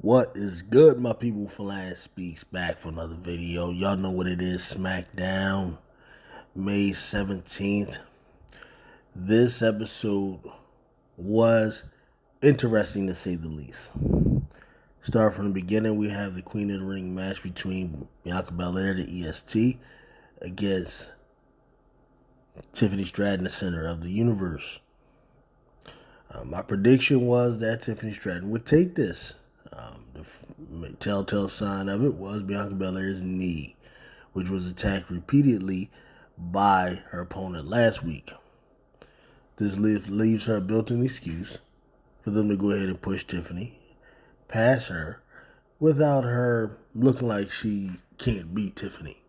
What is good, my people? Flan Speaks back for another video. Y'all know what it is. Smackdown, May 17th. This episode was interesting to say the least. Start from the beginning, we have the Queen of the Ring match between Bianca Belair, the EST, against Tiffany Stratton, the center of the universe. My prediction was that Tiffany Stratton would take this. The telltale sign of it was Bianca Belair's knee, which was attacked repeatedly by her opponent last week. This leaves her a built-in excuse for them to go ahead and push Tiffany past her without her looking like she can't beat Tiffany.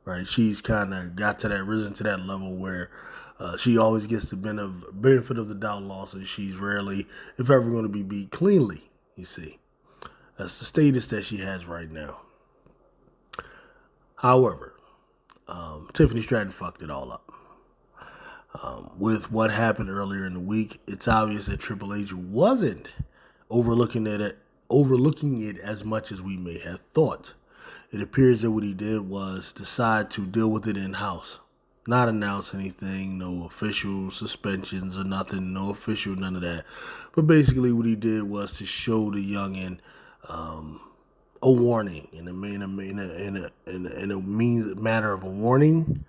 Right? She's kind of risen to that level where she always gets the benefit of the doubt loss, and she's rarely, if ever, going to be beat cleanly, you see. That's the status that she has right now. However, Tiffany Stratton fucked it all up. With what happened earlier in the week, it's obvious that Triple H wasn't overlooking it as much as we may have thought. It appears that what he did was decide to deal with it in-house. Not announce anything, no official suspensions or nothing, none of that. But basically what he did was to show the youngin' a warning in a matter of a warning.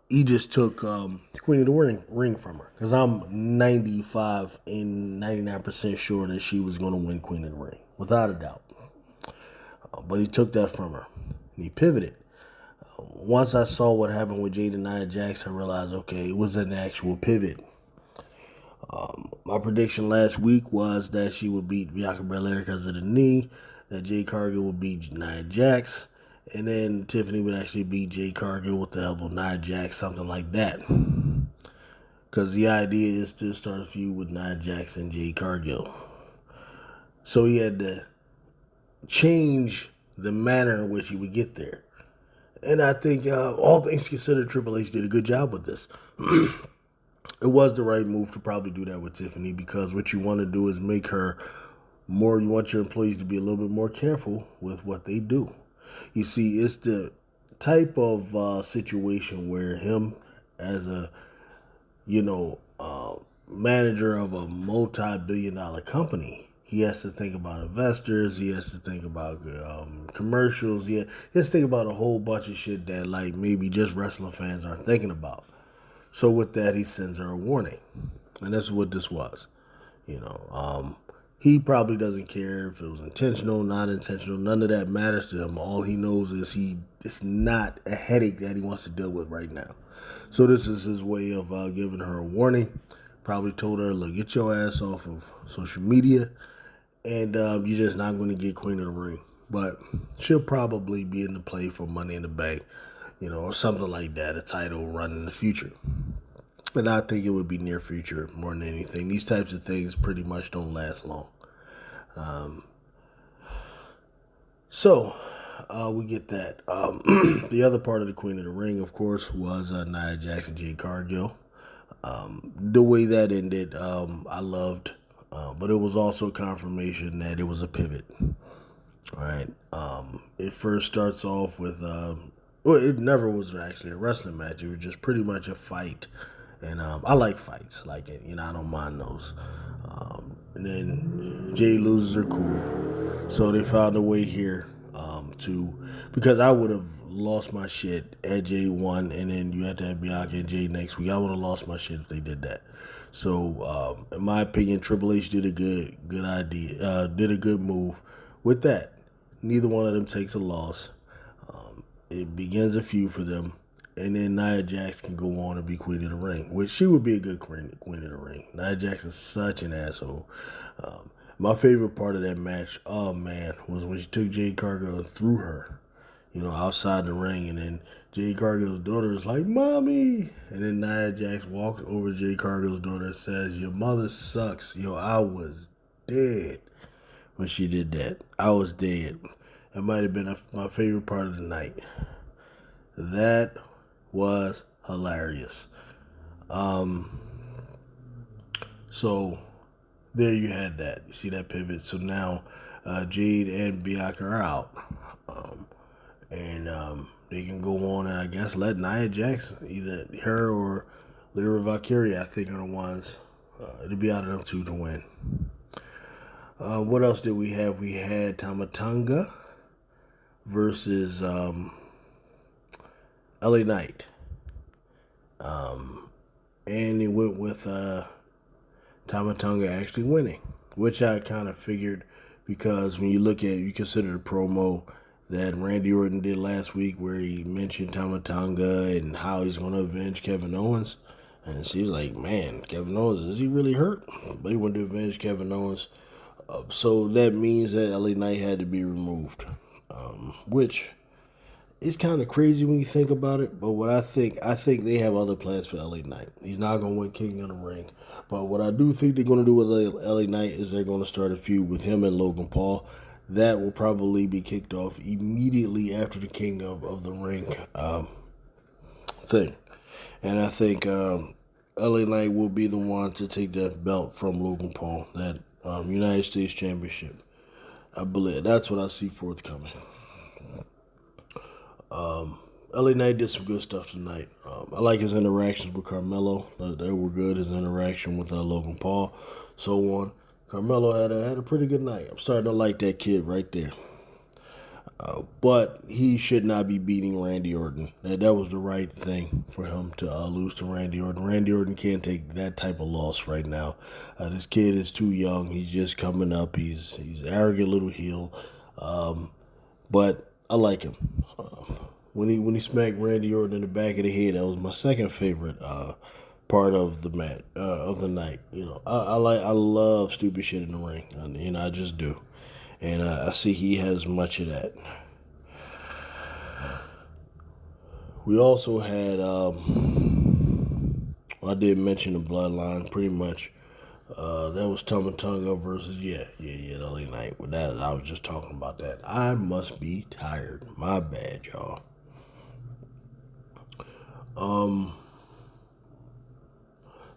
He just took Queen of the Ring from her, because I'm 95 and 99% sure that she was going to win Queen of the Ring, without a doubt. But he took that from her, and he pivoted. Once I saw what happened with Jade and Nia Jax, I realized, okay, it was an actual pivot. My prediction last week was that she would beat Bianca Belair because of the knee, that Jade Cargill would beat Nia Jax, and then Tiffany would actually beat Jade Cargill with the help of Nia Jax, something like that. Because the idea is to start a feud with Nia Jax and Jade Cargill. So he had to change the manner in which he would get there. And I think, all things considered, Triple H did a good job with this. It was the right move to probably do that with Tiffany, because what you want to do is make her more, you want your employees to be a little bit more careful with what they do. You see, it's the type of situation where him, as a, manager of a multi-billion-dollar company, he has to think about investors. He has to think about commercials. He has to think about a whole bunch of shit that, like, maybe just wrestling fans aren't thinking about. So with that, he sends her a warning, and that's what this was. He probably doesn't care if it was intentional, not intentional. None of that matters to him. All he knows is it's not a headache that he wants to deal with right now. So this is his way of giving her a warning. Probably told her, look, get your ass off of social media, and you're just not going to get Queen of the Ring. But she'll probably be in the play for Money in the Bank, or something like that, a title run in the future. And I think it would be near future more than anything. These types of things pretty much don't last long. So we get that. The other part of the Queen of the Ring, of course, was Nia Jax and Jade Cargill. The way that ended, I loved. But it was also confirmation that it was a pivot. Right. It first starts off with, it never was actually a wrestling match. It was just pretty much a fight. And I like fights. I don't mind those. And then Jay loses her cool. So they found a way here because I would have lost my shit at Jay won, and then you have to have Bianca and Jay next week. I would have lost my shit if they did that. So in my opinion, Triple H did a good idea, did a good move with that. Neither one of them takes a loss. It begins a feud for them. And then Nia Jax can go on and be Queen of the Ring, which she would be a good Queen of the Ring. Nia Jax is such an asshole. My favorite part of that match, oh man, was when she took Jade Cargill and threw her, outside the ring. And then Jade Cargill's daughter is like, Mommy! And then Nia Jax walks over to Jade Cargill's daughter and says, your mother sucks. I was dead when she did that. I was dead. That might have been my favorite part of the night. That was hilarious. So there you had that. You see that pivot. So now Jade and Bianca are out. And they can go on and I guess let Nia Jax, either her or Lyra Valkyria, I think are the ones. It'll be out of them two to win. What else did we have? We had Tamatanga versus LA Knight. And he went with Tamatanga actually winning, which I kind of figured because when you consider the promo that Randy Orton did last week where he mentioned Tamatanga and how he's going to avenge Kevin Owens. And she's like, man, Kevin Owens, is he really hurt? But he wanted to avenge Kevin Owens. So that means that LA Knight had to be removed, which is kind of crazy when you think about it. But what I think they have other plans for LA Knight. He's not going to win King of the Ring. But what I do think they're going to do with LA Knight is they're going to start a feud with him and Logan Paul. That will probably be kicked off immediately after the King of the Ring thing. And I think LA Knight will be the one to take that belt from Logan Paul, that United States Championship. I believe that's what I see forthcoming. LA Knight did some good stuff tonight. I like his interactions with Carmelo. They were good. His interaction with Logan Paul, so on. Carmelo had a pretty good night. I'm starting to like that kid right there. But he should not be beating Randy Orton. That was the right thing for him to lose to Randy Orton. Randy Orton can't take that type of loss right now. This kid is too young. He's just coming up. He's an arrogant little heel. But I like him. When he smacked Randy Orton in the back of the head, that was my second favorite part of the match of the night. You know, I love stupid shit in the ring. I just do. And I see he has much of that. We also had, I did mention the Bloodline pretty much. That was Tamatanga versus, LA Knight. With that, I was just talking about that. I must be tired. My bad, y'all.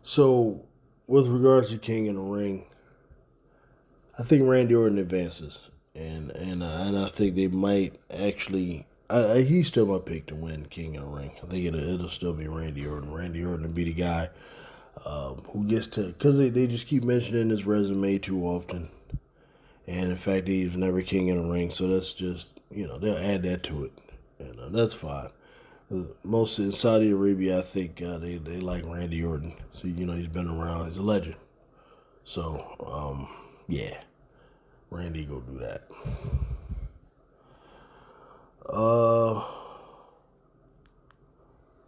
So, with regards to King in the Ring, I think Randy Orton advances, and I think they might actually. He's still my pick to win King of the Ring. I think it'll still be Randy Orton. Randy Orton will be the guy who gets to, because they just keep mentioning his resume too often, and in fact he's never King in the Ring. So that's just they'll add that to it, and that's fine. Most in Saudi Arabia, I think they like Randy Orton. So he's been around. He's a legend. So yeah. Randy go do that.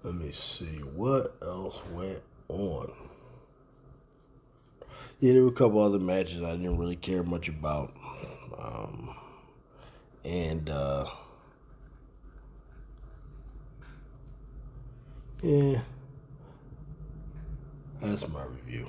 Let me see what else went on. Yeah, there were a couple other matches I didn't really care much about. Yeah, that's my review.